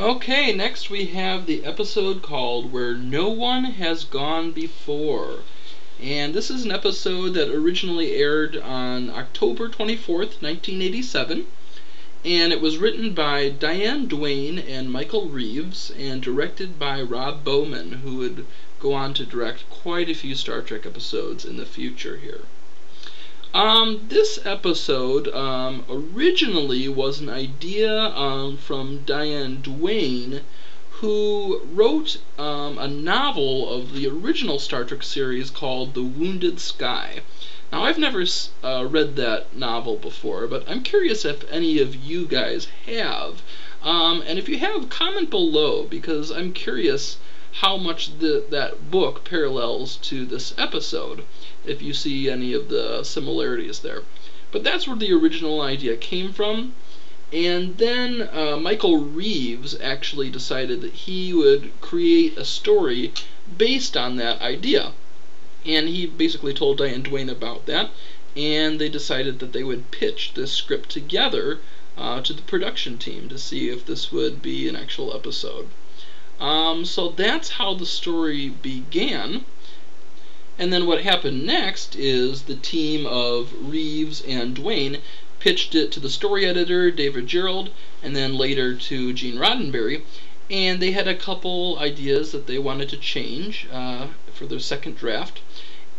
Okay, next we have the episode called Where No One Has Gone Before. And this is an episode that originally aired on October 24th, 1987. And it was written by Diane Duane and Michael Reeves and directed by Rob Bowman, who would go on to direct quite a few Star Trek episodes in the future here. This episode originally was an idea from Diane Duane, who wrote a novel of the original Star Trek series called The Wounded Sky. Now, I've never read that novel before, but I'm curious if any of you guys have. And if you have, comment below, because I'm curious how much that book parallels to this episode, if you see any of the similarities there. But that's where the original idea came from. And then Michael Reeves actually decided that he would create a story based on that idea. And he basically told Diane Duane about that, and they decided that they would pitch this script together to the production team to see if this would be an actual episode. So that's how the story began. And then what happened next is the team of Reeves and Duane pitched it to the story editor, David Gerald, and then later to Gene Roddenberry. And they had a couple ideas that they wanted to change for their second draft.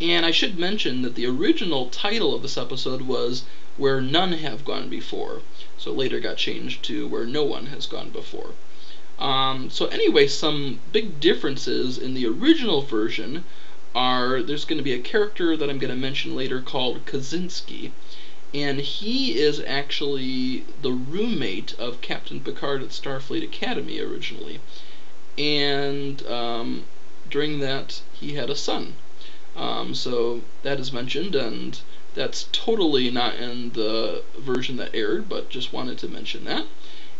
And I should mention that the original title of this episode was Where None Have Gone Before. So it later got changed to Where No One Has Gone Before. So anyway, some big differences in the original version are there's going to be a character that I'm going to mention later called Kaczynski. And he is actually the roommate of Captain Picard at Starfleet Academy originally. And during that, he had a son. So that is mentioned, and that's totally not in the version that aired, but just wanted to mention that.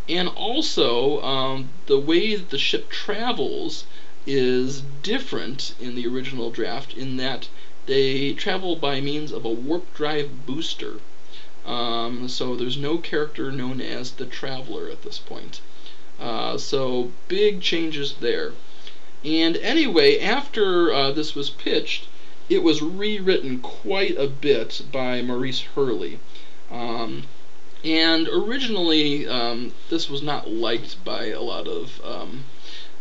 And also, the way that the ship travels is different in the original draft in that they travel by means of a warp drive booster. So there's no character known as the Traveler at this point. So big changes there. And anyway, after this was pitched, it was rewritten quite a bit by Maurice Hurley. And originally, this was not liked by a lot of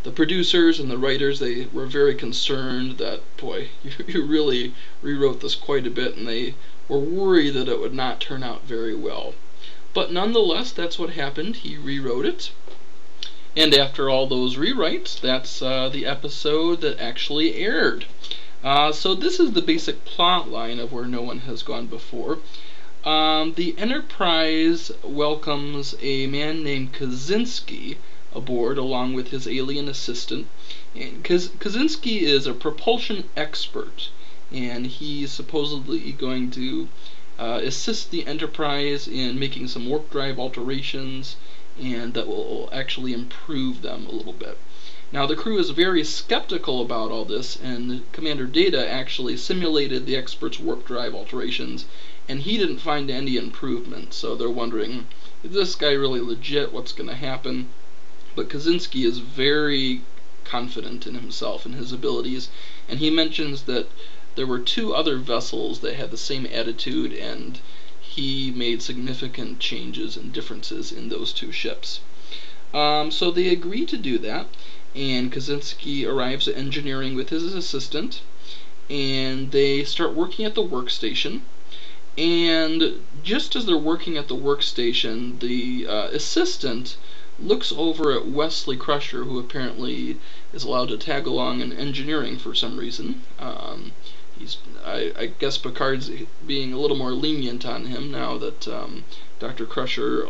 the producers and the writers. They were very concerned that, boy, you really rewrote this quite a bit, and they were worried that it would not turn out very well. But nonetheless, that's what happened. He rewrote it. And after all those rewrites, that's the episode that actually aired. So this is the basic plot line of Where No One Has Gone Before. The Enterprise welcomes a man named Kaczynski aboard along with his alien assistant. And Kaczynski is a propulsion expert, and he's supposedly going to assist the Enterprise in making some warp drive alterations, and that will actually improve them a little bit. Now, the crew is very skeptical about all this, and Commander Data actually simulated the expert's warp drive alterations, and he didn't find any improvement. So they're wondering, is this guy really legit? What's going to happen? But Kaczynski is very confident in himself and his abilities, and he mentions that there were two other vessels that had the same attitude, and he made significant changes and differences in those two ships. So they agree to do that, and Kaczynski arrives at engineering with his assistant, and they start working at the workstation. And just as they're working at the workstation, the assistant looks over at Wesley Crusher, who apparently is allowed to tag along in engineering for some reason. I guess Picard's being a little more lenient on him now that Dr. Crusher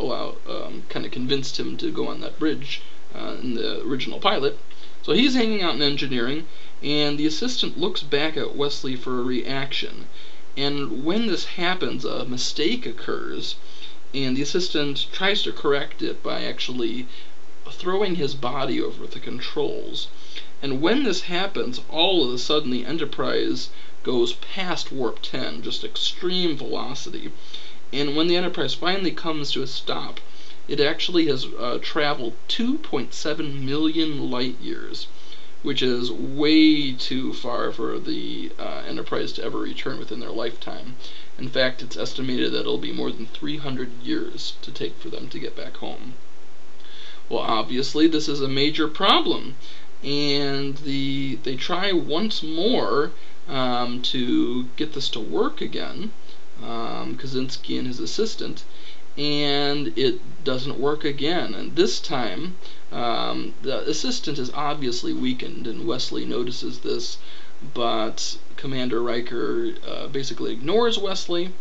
kind of convinced him to go on that bridge in the original pilot. So he's hanging out in engineering, and the assistant looks back at Wesley for a reaction. And when this happens, a mistake occurs, and the assistant tries to correct it by actually throwing his body over the controls. And when this happens, all of a sudden the Enterprise goes past warp 10, just extreme velocity. And when the Enterprise finally comes to a stop, it actually has traveled 2.7 million light years, which is way too far for the Enterprise to ever return within their lifetime. In fact, it's estimated that it'll be more than 300 years to take for them to get back home. Well, obviously, this is a major problem, and they try once more to get this to work again, Kaczynski and his assistant, and it doesn't work again. And this time, the assistant is obviously weakened, and Wesley notices this, but Commander Riker basically ignores Wesley,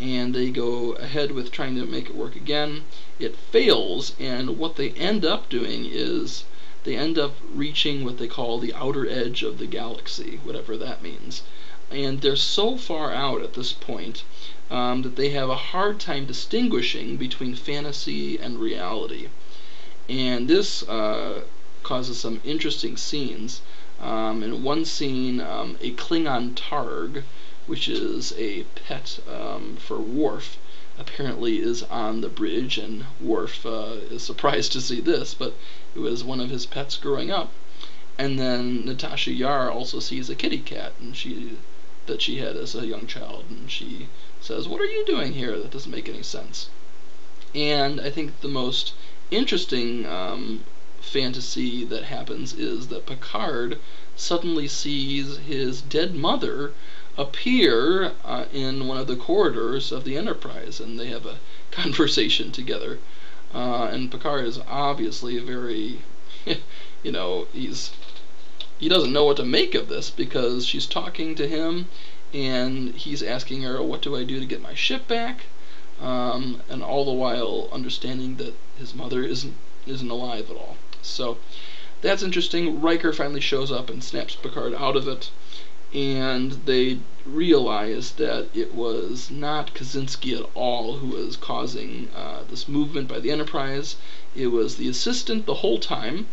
and they go ahead with trying to make it work again. It fails, and what they end up doing is they end up reaching what they call the outer edge of the galaxy, whatever that means. And they're so far out at this point that they have a hard time distinguishing between fantasy and reality. And this causes some interesting scenes. In one scene, a Klingon Targ, which is a pet for Worf, apparently is on the bridge, and Worf is surprised to see this, but it was one of his pets growing up. And then Natasha Yar also sees a kitty cat that she had as a young child, and she says, "What are you doing here? That doesn't make any sense." And I think the most interesting fantasy that happens is that Picard suddenly sees his dead mother appear in one of the corridors of the Enterprise, and they have a conversation together. And Picard is obviously very, he doesn't know what to make of this, because she's talking to him, and he's asking her, "What do I do to get my ship back?" And all the while understanding that his mother isn't alive at all. So that's interesting. Riker finally shows up and snaps Picard out of it, and they realize that it was not Kaczynski at all who was causing this movement by the Enterprise. It was the assistant the whole time,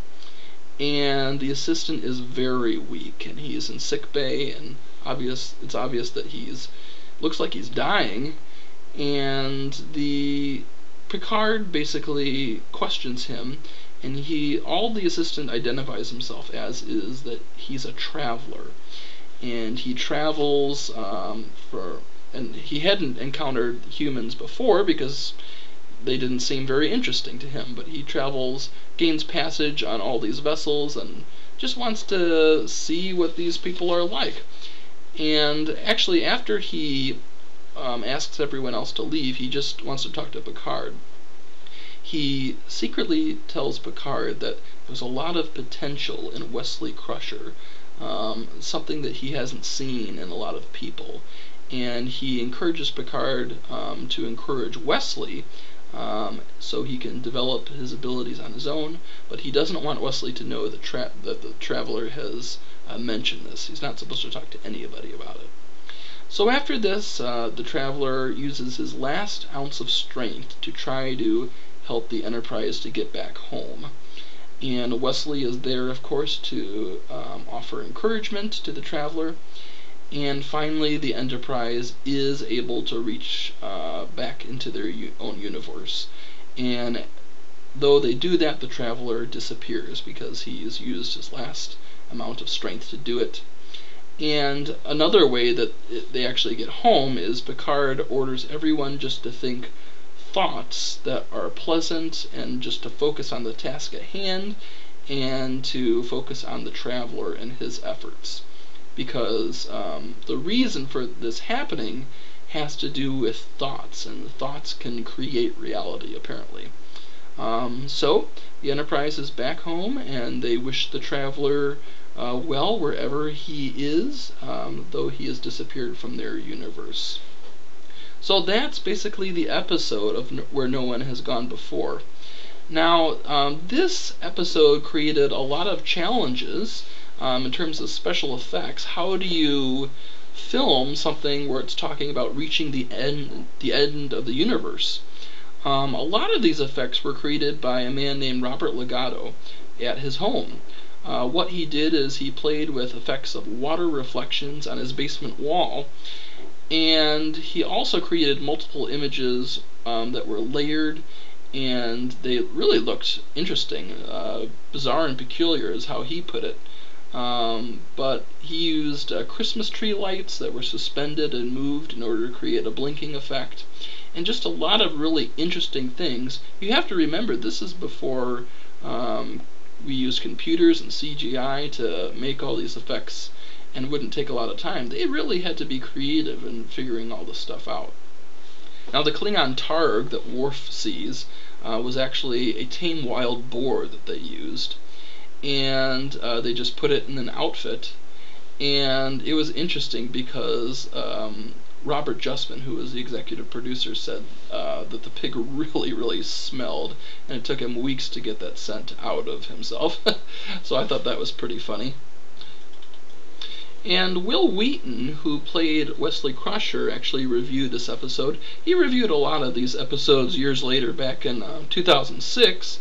and the assistant is very weak, and he is in sick bay, and it's obvious that looks like he's dying, and the Picard basically questions him, and all the assistant identifies himself as is that he's a traveler, and he travels and he hadn't encountered humans before because they didn't seem very interesting to him, but he gains passage on all these vessels, and just wants to see what these people are like. And actually, after he asks everyone else to leave, he just wants to talk to Picard. He secretly tells Picard that there's a lot of potential in Wesley Crusher, something that he hasn't seen in a lot of people. And he encourages Picard to encourage Wesley so he can develop his abilities on his own, but he doesn't want Wesley to know that the Traveler has mentioned this. He's not supposed to talk to anybody about it. So after this, the Traveler uses his last ounce of strength to try to help the Enterprise to get back home. And Wesley is there, of course, to offer encouragement to the Traveler. And finally, the Enterprise is able to reach back into their own universe. And though they do that, the Traveler disappears because he has used his last amount of strength to do it. And another way that they actually get home is Picard orders everyone just to think thoughts that are pleasant, and just to focus on the task at hand, and to focus on the Traveler and his efforts. Because the reason for this happening has to do with thoughts, and thoughts can create reality, apparently. So the Enterprise is back home, and they wish the Traveler well wherever he is, though he has disappeared from their universe. So that's basically the episode of Where No One Has Gone Before. Now, this episode created a lot of challenges in terms of special effects. How do you film something where it's talking about reaching the end of the universe? A lot of these effects were created by a man named Robert Legato at his home. What he did is he played with effects of water reflections on his basement wall, and he also created multiple images that were layered and they really looked interesting. Bizarre and peculiar is how he put it. But he used Christmas tree lights that were suspended and moved in order to create a blinking effect, and just a lot of really interesting things. You have to remember, this is before we used computers and CGI to make all these effects, and it wouldn't take a lot of time. They really had to be creative in figuring all this stuff out. Now, the Klingon Targ that Worf sees was actually a tame wild boar that they used, and they just put it in an outfit. And it was interesting because Robert Justman, who was the executive producer, said that the pig really smelled, and it took him weeks to get that scent out of himself. So I thought that was pretty funny. And Will Wheaton, who played Wesley Crusher, actually reviewed this episode. He reviewed a lot of these episodes years later, back in 2006,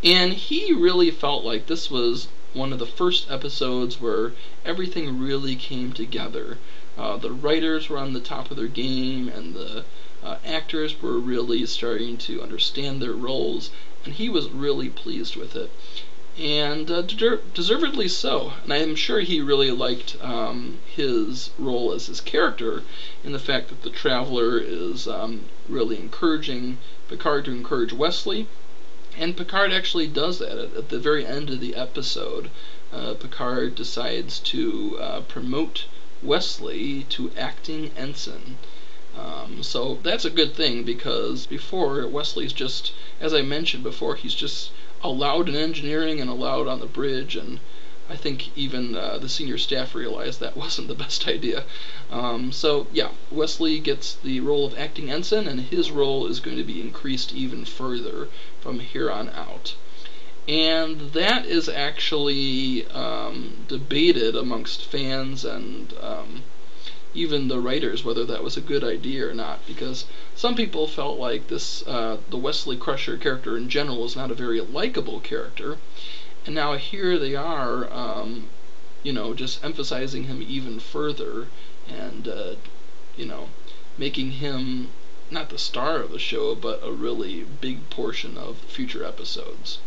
and he really felt like this was one of the first episodes where everything really came together. The writers were on the top of their game, and the actors were really starting to understand their roles, and he was really pleased with it. And deservedly so. And I am sure he really liked his role as his character, in the fact that the Traveler is really encouraging Picard to encourage Wesley. And Picard actually does that. At the very end of the episode, Picard decides to promote Wesley to acting ensign. So that's a good thing, because before, Wesley's just, as I mentioned before, he's just allowed in engineering and allowed on the bridge, and I think even the senior staff realized that wasn't the best idea. So yeah, Wesley gets the role of acting ensign, and his role is going to be increased even further from here on out. And that is actually debated amongst fans and even the writers, whether that was a good idea or not, because some people felt like this, the Wesley Crusher character in general, is not a very likable character, and now here they are, just emphasizing him even further, and making him not the star of the show, but a really big portion of future episodes.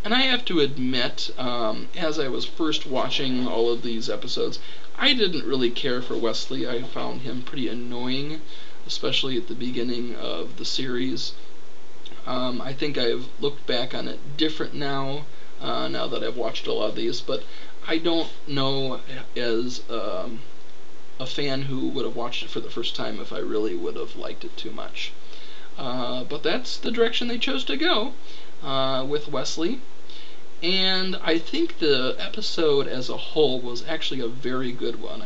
And I have to admit, as I was first watching all of these episodes, I didn't really care for Wesley. I found him pretty annoying, especially at the beginning of the series. I think I've looked back on it different now, now that I've watched a lot of these, but I don't know, as a fan who would have watched it for the first time, if I really would have liked it too much. But that's the direction they chose to go with Wesley. And I think the episode as a whole was actually a very good one.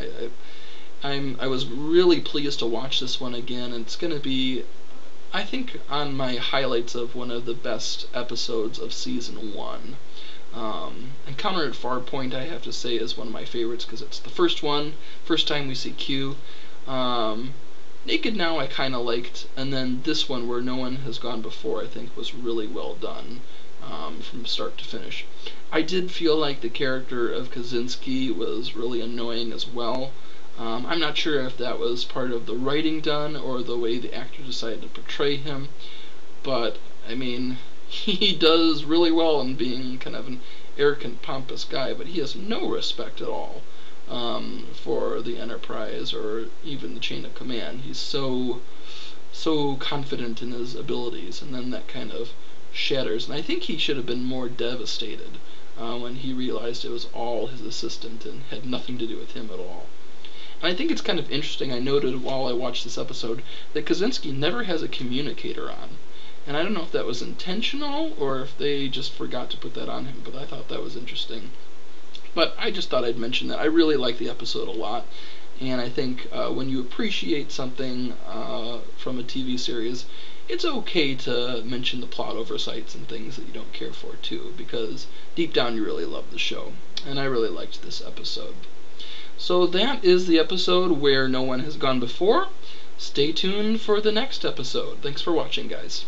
I was really pleased to watch this one again, and it's going to be, I think, on my highlights of one of the best episodes of Season 1. Encounter at Farpoint, I have to say, is one of my favorites, because it's the first time we see Q. Naked Now I kind of liked, and then this one, Where No One Has Gone Before, I think was really well done. From start to finish. I did feel like the character of Kaczynski was really annoying as well. I'm not sure if that was part of the writing done or the way the actor decided to portray him, but I mean, he does really well in being kind of an arrogant, pompous guy, but he has no respect at all for the Enterprise or even the chain of command. He's so confident in his abilities, and then that kind of shatters. And I think he should have been more devastated when he realized it was all his assistant and had nothing to do with him at all. And I think it's kind of interesting, I noted while I watched this episode, that Kaczynski never has a communicator on. And I don't know if that was intentional or if they just forgot to put that on him, but I thought that was interesting. But I just thought I'd mention that. I really like the episode a lot, and I think when you appreciate something from a TV series, it's okay to mention the plot oversights and things that you don't care for too, because deep down you really love the show, and I really liked this episode. So that is the episode Where No One Has Gone Before. Stay tuned for the next episode. Thanks for watching, guys.